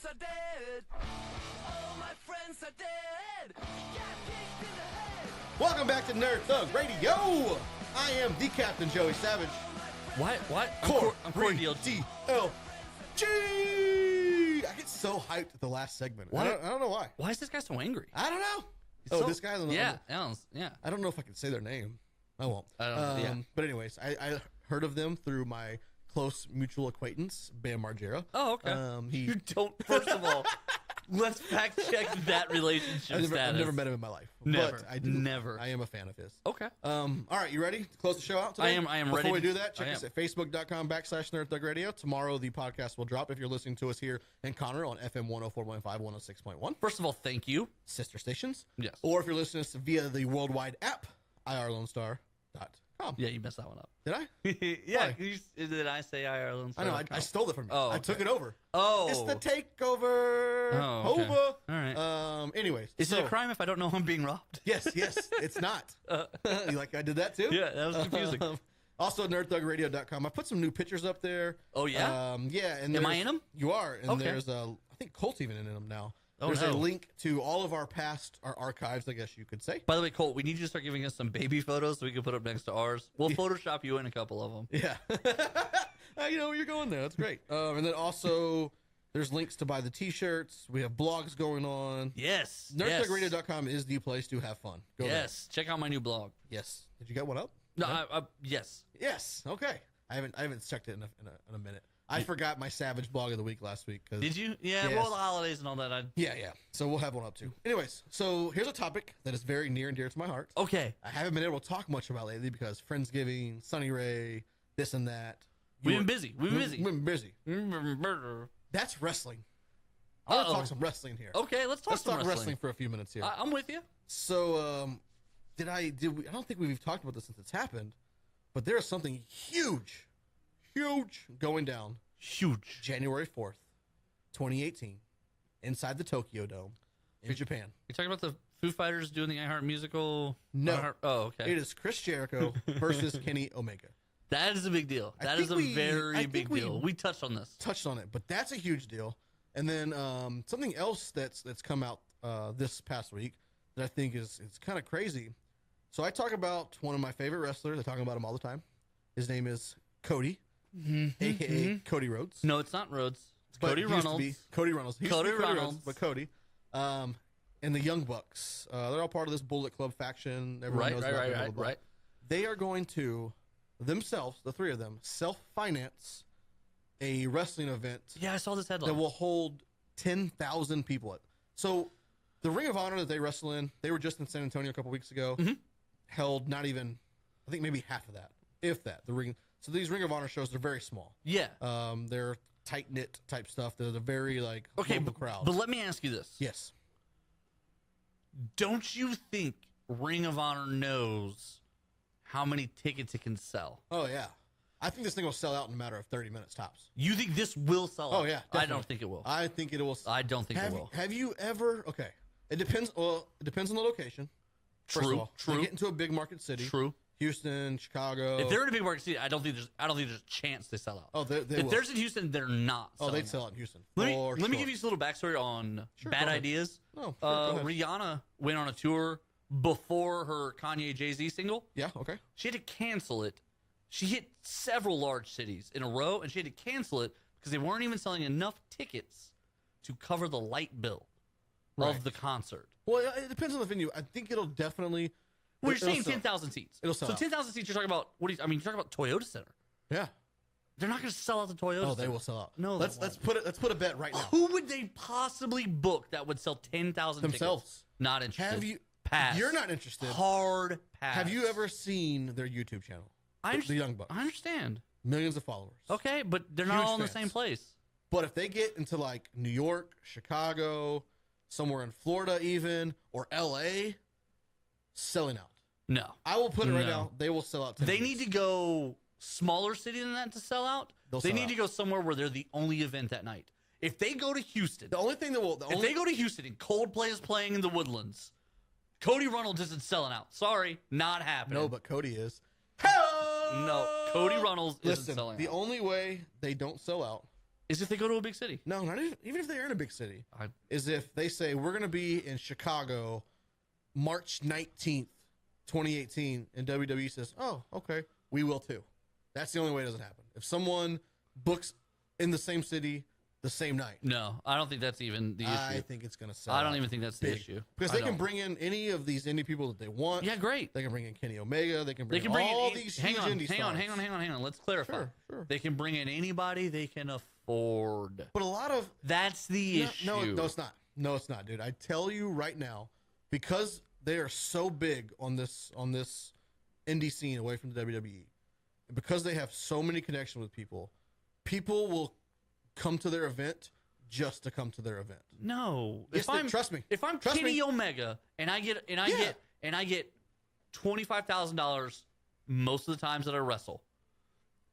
are dead. All my friends are dead. Got kicked in the head. Welcome back to Nerd Thug Radio. I am the Captain Joey Savage. What? I'm Corey DLG. DLG. I get so hyped at the last segment. I don't know why. Why is this guy so angry? I don't know. This guy? Yeah. I don't know if I can say their name. I won't. Yeah. But anyways, I heard of them through my close mutual acquaintance, Bam Margera. Oh, okay. You don't. First of all, let's fact check that relationship status. I've never met him in my life. Never. But I do. Never. I am a fan of his. Okay. All right, you ready to close the show out today? I am ready. Before we do that, check us at facebook.com/Nerd Thug Radio. Tomorrow the podcast will drop if you're listening to us here in Conroe on FM 104.5, 106.1. First of all, thank you. Sister stations. Yes. Or if you're listening to us via the worldwide app, irlonestar.com. Yeah, you messed that one up. Did I? Yeah. Did I say IRL? I know. I stole it from you. Oh, I took it over. Oh. It's the takeover. Oh, okay. Hova. All right. Anyways. Is it a crime if I don't know I'm being robbed? Yes. It's not. You like I did that too? Yeah, that was confusing. Also, nerdthugradio.com. I put some new pictures up there. Oh, yeah? Yeah. And am I in them? You are. And okay. There's I think Colt's even in them now. Oh, there's a link to all of our archives, I guess you could say. By the way, Colt, we need you to start giving us some baby photos so we can put up next to ours. We'll Photoshop you in a couple of them. Yeah. You know where you're going there. That's great. And then also, there's links to buy the t-shirts. We have blogs going on. Yes. nerdthugradio.com is the place to have fun. Go there. Check out my new blog. Yes. Did you get one up? No, yes. Yes. Okay. I haven't checked it in a minute. I forgot my Savage blog of the week last week. Did you? Yeah, yes. Well, the holidays and all that. Yeah. So we'll have one up too. Anyways, so here's a topic that is very near and dear to my heart. Okay. I haven't been able to talk much about lately because Friendsgiving, Sunny Ray, this and that. We've been busy. We've been busy. That's wrestling. I want to talk some wrestling here. Okay, let's talk wrestling for a few minutes here. I'm with you. So, I don't think we've talked about this since it's happened, but there is something huge going down. Huge. January 4th, 2018, inside the Tokyo Dome in Japan. You talking about the Foo Fighters doing the iHeart musical? No. Oh, okay. It is Chris Jericho versus Kenny Omega. That is a big deal. That is a very big deal. We touched on this. Touched on it, but that's a huge deal. And then something else that's come out this past week that I think is kind of crazy. So I talk about one of my favorite wrestlers. I talk about him all the time. His name is Cody, a.k.a. Cody Rhodes. No, it's not Rhodes. It's Cody Reynolds. Cody Reynolds. Cody Reynolds. But Cody. And the Young Bucks. They're all part of this Bullet Club faction. Everyone knows about them, right. They are going to themselves, the three of them, self-finance a wrestling event. Yeah, I saw this headline. That will hold 10,000 people. So the Ring of Honor that they wrestle in, they were just in San Antonio a couple weeks ago. Held not even, I think maybe half of that, if that. So these Ring of Honor shows, they're very small. Yeah. They're tight-knit type stuff. They're very global crowd. But let me ask you this. Yes. Don't you think Ring of Honor knows how many tickets it can sell? Oh, yeah. I think this thing will sell out in a matter of 30 minutes tops. You think this will sell out? Oh, yeah. Definitely. I don't think it will. I think it will. I don't think it will. Have you ever... Okay. It depends. Well, it depends on the location. First of all, True. They get into a big market city. True. Houston, Chicago. If they're in a big market city, I don't think there's a chance they sell out. Oh, they if will. There's in Houston, they're not. Oh, they'd sell out in Houston. Let me give you a little backstory on Bad Ideas. Oh, sure, Rihanna went on a tour before her Kanye Jay-Z single. Yeah, okay. She had to cancel it. She hit several large cities in a row, and she had to cancel it because they weren't even selling enough tickets to cover the light bill of the concert. Well, it depends on the venue. I think it'll definitely... Well, you're saying 10,000 seats. It'll sell So out. 10,000 seats, you're talking about, you're talking about Toyota Center. Yeah. They're not going to sell out the Toyota Center. Oh, they will sell out. No, let's put a bet right now. Who would they possibly book that would sell 10,000 tickets? Themselves. Not interested. Have you... Pass. You're not interested. Hard pass. Have you ever seen their YouTube channel? The Young Bucks. I understand. Millions of followers. Okay, but they're not all in the same place. But if they get into New York, Chicago, somewhere in Florida even, or LA, selling out. No. I will put it right now. They will sell out. They need to go smaller city than that to sell out. They need to go somewhere where they're the only event that night. If they go to Houston, the only thing that will... If they go to Houston and Coldplay is playing in the Woodlands, Cody Reynolds isn't selling out. Sorry, not happening. No, but Cody is. No, Cody Reynolds isn't selling out. The only way they don't sell out is if they go to a big city. No, not even if they're in a big city. I- Is if they say we're going to be in Chicago March 19th, 2018, and WWE says, "Oh, okay, we will too." That's the only way it doesn't happen. If someone books in the same city the same night, No, I don't think that's even the issue. I think it's going to sell. I don't out even think that's the big. issue. Because I they can don't. bring in any of these indie people that they want. Yeah, great. They can bring in Kenny Omega. They can bring, They can bring all in these hang huge on, indie hang on, stars. hang on. Let's clarify. Sure. They can bring in anybody they can afford. But a lot of That's the issue. no, it's not. No, it's not, dude. I tell you right now, because they are so big on this indie scene away from the WWE, and because they have so many connections with people, people will come to their event just to come to their event. No, Yes, trust me. If I'm Trust Kenny me. Omega and I get $25,000 most of the times that I wrestle,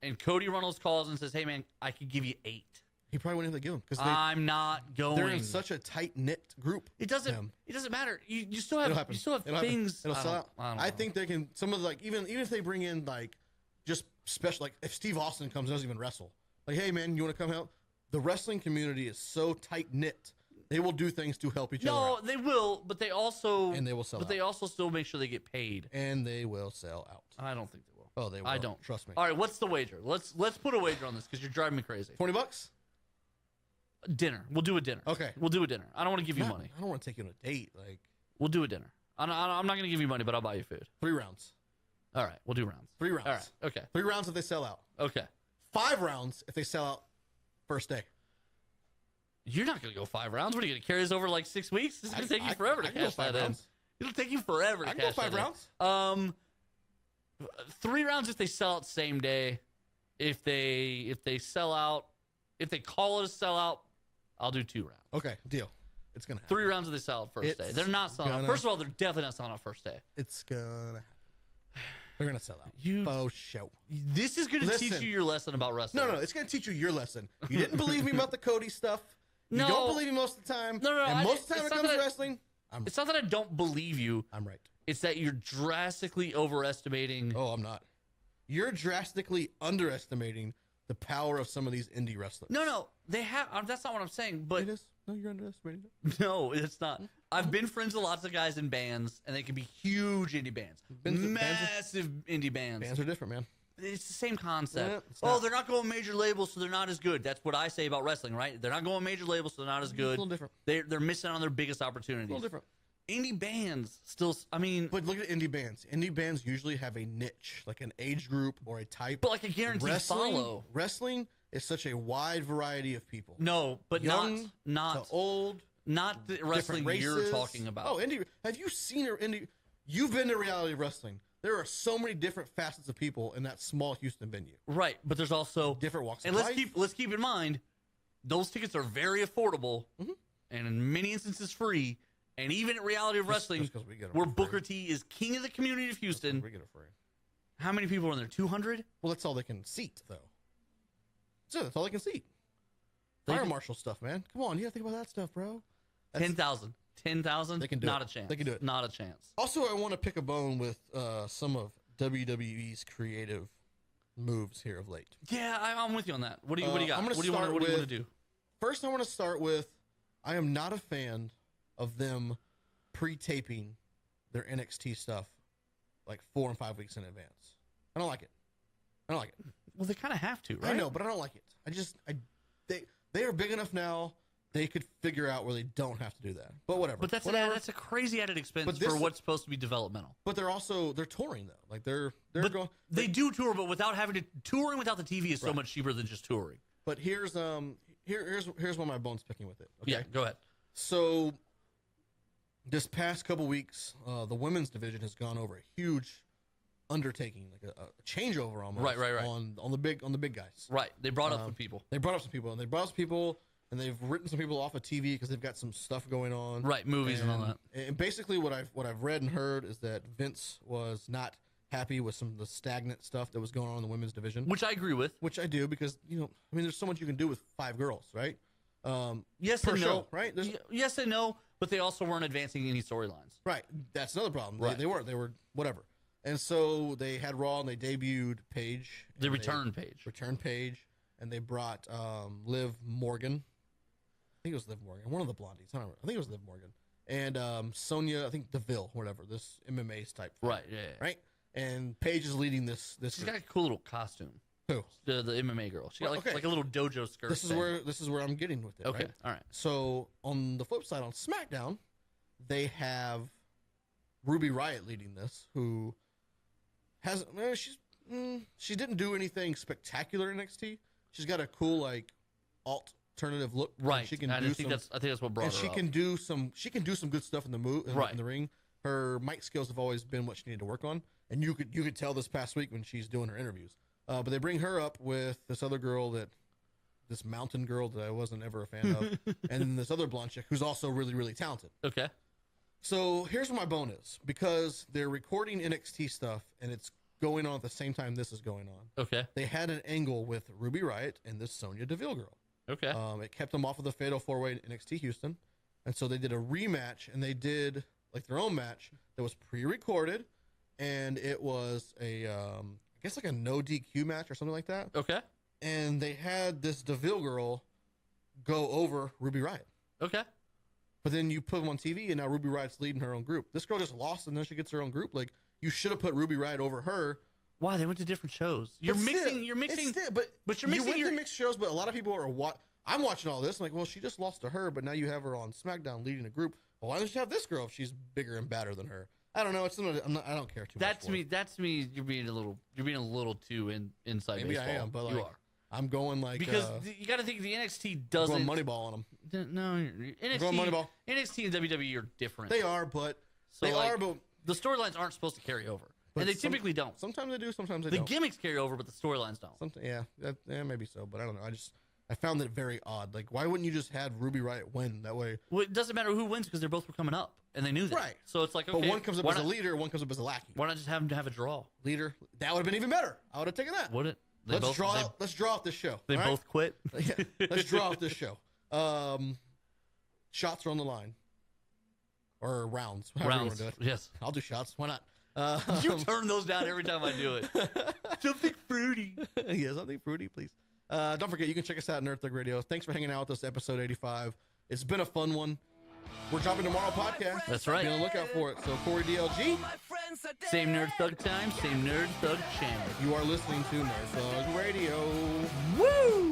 and Cody Runnels calls and says, "Hey man, I could give you 8." He probably wouldn't even give them because I'm not going. they're in such a tight knit group. It doesn't. them. It doesn't matter. You still It'll have. happen. You still have It'll happen. things. It'll I sell don't- out. I don't I know. think they can. Some of the, like even if they bring in like just special, like if Steve Austin comes and doesn't even wrestle, like, hey man, you want to come help? The wrestling community is so tight knit. They will do things to help each other No, out. they will, but they also. And they will sell But out. they also still make sure they get paid. And they will sell out. I don't think they will. Oh, they will. I don't. Trust me. All right, what's the wager? Let's put a wager on this because you're driving me crazy. $20? Dinner. We'll do a dinner. Okay. We'll do a dinner. I don't want to give you money. I don't want to take you on a date. Like We'll do a dinner. I'm not going to give you money, but I'll buy you food. 3 rounds. All right, we'll do rounds. 3 rounds. All right. Okay. 3 rounds if they sell out. Okay. 5 rounds if they sell out first day. You're not going to go 5 rounds. What are you going to carry this over like 6 weeks? This is going to take you forever to I can go cash 5 that in. rounds. It'll take you forever to I can go cash 5 that rounds. in. 3 rounds if they sell out same day. If they sell out, if they call it a sellout, I'll do 2 rounds. Okay, deal. It's gonna happen. 3 rounds if they sell out first day. It's They're not selling out. gonna- First of all, they're definitely not selling out first day. It's gonna happen. They're gonna sell out. You- Faux show. This is going to teach Listen. you your lesson about wrestling. No, it's gonna teach you your lesson. You didn't believe me about the Cody stuff. You No. don't believe me most of the time. No, And most of the time it's when it not comes to that I- wrestling, It's not that I don't believe you. I'm right. It's that you're drastically overestimating. Oh, I'm not. You're drastically underestimating the power of some of these indie wrestlers. No, they have. That's not what I'm saying. But It is. No, you're underestimating it. no, it's not. I've been friends with lots of guys in bands, and they can be huge indie bands, Bands are- massive indie bands. Bands are different, man. It's the same concept. Yeah, it's Oh, not. they're not going major labels, so they're not as good. That's what I say about wrestling, right? They're not going major labels, so they're not as good. little different. They're missing on their biggest A opportunities. little different. Indie bands still. I mean, But look at indie bands. Indie bands usually have a niche, like an age group or a type. but like a guaranteed follow. Wrestling is such a wide variety of people. No, but Young not to old, not the wrestling different you're races. talking about. Oh, indie. Have you seen her indie? You've been to reality wrestling. There are so many different facets of people in that small Houston venue. Right, but there's also Different walks and of life. let's keep in mind, those tickets are very affordable, Mm-hmm. and in many instances free. And even at Reality of Wrestling, just 'cause we get 'em where for free. Booker T is king of the community of Houston, We get it free. how many people are in there? 200? Well, that's all they can seat, though. So that's all they can seat. They Fire can- marshal stuff, man. Come on, you gotta think about that stuff, bro. 10,000. 10,000? They can do Not it. a chance. They can do it. Not a chance. Also, I want to pick a bone with some of WWE's creative moves here of late. Yeah, I'm with you on that. What do you got? I'm gonna What do you want start to with- do? First, I want to start with I am not a fan of them pre-taping their NXT stuff like 4 and 5 weeks in advance. I don't like it. I don't like it. Well, they kind of have to, right? I know, but I don't like it. They are big enough now. They could figure out where they don't have to do that. But whatever. But that's whatever. that's a crazy added expense But for this- what's supposed to be developmental. But they're touring though. Like they're But going. they do tour, but without having to touring without the TV is so much cheaper than just touring. But here's here's one of my bones picking with it. Okay. Yeah, go ahead. So this past couple weeks, the women's division has gone over a huge undertaking, like a changeover almost. Right. On the big guys. Right, they brought up some people. They brought up some people, and they've written some people off of TV because they've got some stuff going on. Right, movies and all that. And basically, what I've read and heard is that Vince was not happy with some of the stagnant stuff that was going on in the women's division, Which I agree with. which I do because there's so much you can do with 5 girls, right? Yes per and show, no. right? There's- Yes and no, but they also weren't advancing any storylines. Right. That's another problem. Right. They were whatever. And so they had Raw and they debuted Paige. The and return page. Return Paige. and they brought Liv Morgan. I think it was Liv Morgan, one of the blondies. I don't know. I think it was Liv Morgan. And Sonya, I think Deville, whatever, this MMA type thing, Right, yeah. right? And Paige is leading this. She's got a cool little costume. Who? The MMA girl. She got Okay. like a little dojo skirt. This is where I'm getting with it. Okay, right? all right. So on the flip side, on SmackDown, they have Ruby Riott leading this, who has she didn't do anything spectacular in NXT. She's got a cool like alternative look. Right. She can I do think some, that's what brought and her she up. can do some good stuff in the in the ring. Her mic skills have always been what she needed to work on, and you could tell this past week when she's doing her interviews. But they bring her up with this other girl this mountain girl that I wasn't ever a fan of, and then this other blonde chick who's also really, really talented. Okay. So here's what my bone is, because they're recording NXT stuff and it's going on at the same time this is going on. Okay. They had an angle with Ruby Riott and this Sonya Deville girl. Okay. It kept them off of the Fatal 4-Way in NXT Houston, and so they did a rematch, and they did like their own match that was pre-recorded, and it was I guess like a no DQ match or something like that. Okay. And they had this Deville girl go over Ruby Riott. Okay. But then you put them on TV, and now Ruby Riott's leading her own group. This girl just lost, and then she gets her own group. Like, you should have put Ruby Riott over her. Why? They went to different shows. You're But mixing. but you're you mixing went your to mixed shows. But a lot of people are I'm watching all this. I'm like, well, she just lost to her, but now you have her on SmackDown leading a group. Well, why don't you have this girl if she's bigger and badder than her? I don't know. It's I don't care too much. That's me. You're being a little too inside Maybe baseball. I am, but like, you are. I'm going like Because you got to think the NXT going doesn't. Moneyball on them. No, NXT. Going Moneyball. NXT and WWE are different. They are, but So, they like, are, but the storylines aren't supposed to carry over, But and they typically don't. Sometimes they do, sometimes they The don't. gimmicks carry over, but the storylines don't. Yeah, maybe so, but I don't know. I found it very odd. Like, why wouldn't you just have Ruby Riott win that way? Well, it doesn't matter who wins because they're both were coming up, and they knew that. Right. So it's like, okay, But one comes up why as a not- leader, one comes up as a lackey. Why not just have them to have a draw? Leader, that would have been even better. I would have taken that. Would it? Let's draw out this show. They all right? both quit. Yeah, let's draw out this show. Shots are on the line, or rounds. However you wanna Rounds. do it. Yes. I'll do shots. Why not? You turn those down every time I do it. Something fruity. Yeah, something fruity, please. Don't forget, you can check us out at Nerd Thug Radio. Thanks for hanging out with us, episode 85. It's been a fun one. We're dropping tomorrow podcast. That's right. Be on the lookout for it. So, Corey DLG, My friends are dead. Same Nerd Thug time, same Nerd Thug channel. you are listening to Nerd Thug Radio. Woo!